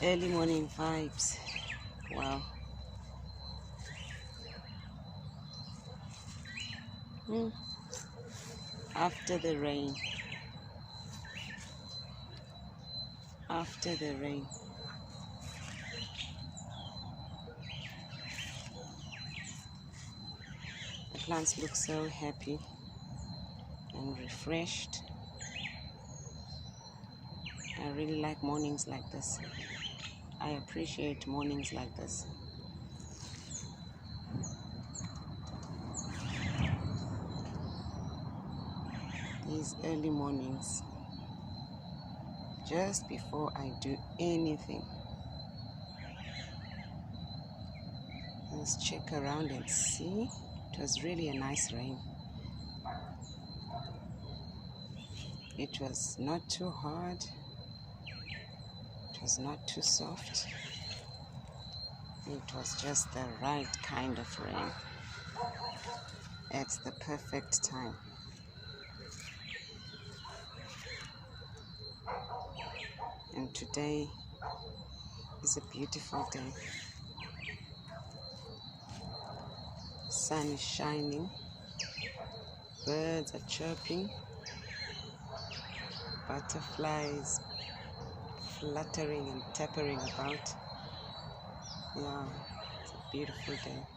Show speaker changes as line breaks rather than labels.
Early morning vibes. Wow. After the rain. After the rain. The plants look so happy and refreshed. I really like mornings like this. I appreciate mornings like this. These early mornings, just before I do anything. Let's check around and see. It was really a nice rain. It was not too hard. It was not too soft. It was just the right kind of rain at the perfect time. And today is a beautiful day. Sun is shining. Birds are chirping. Butterflies fluttering and tappering about. Yeah, it's a beautiful day.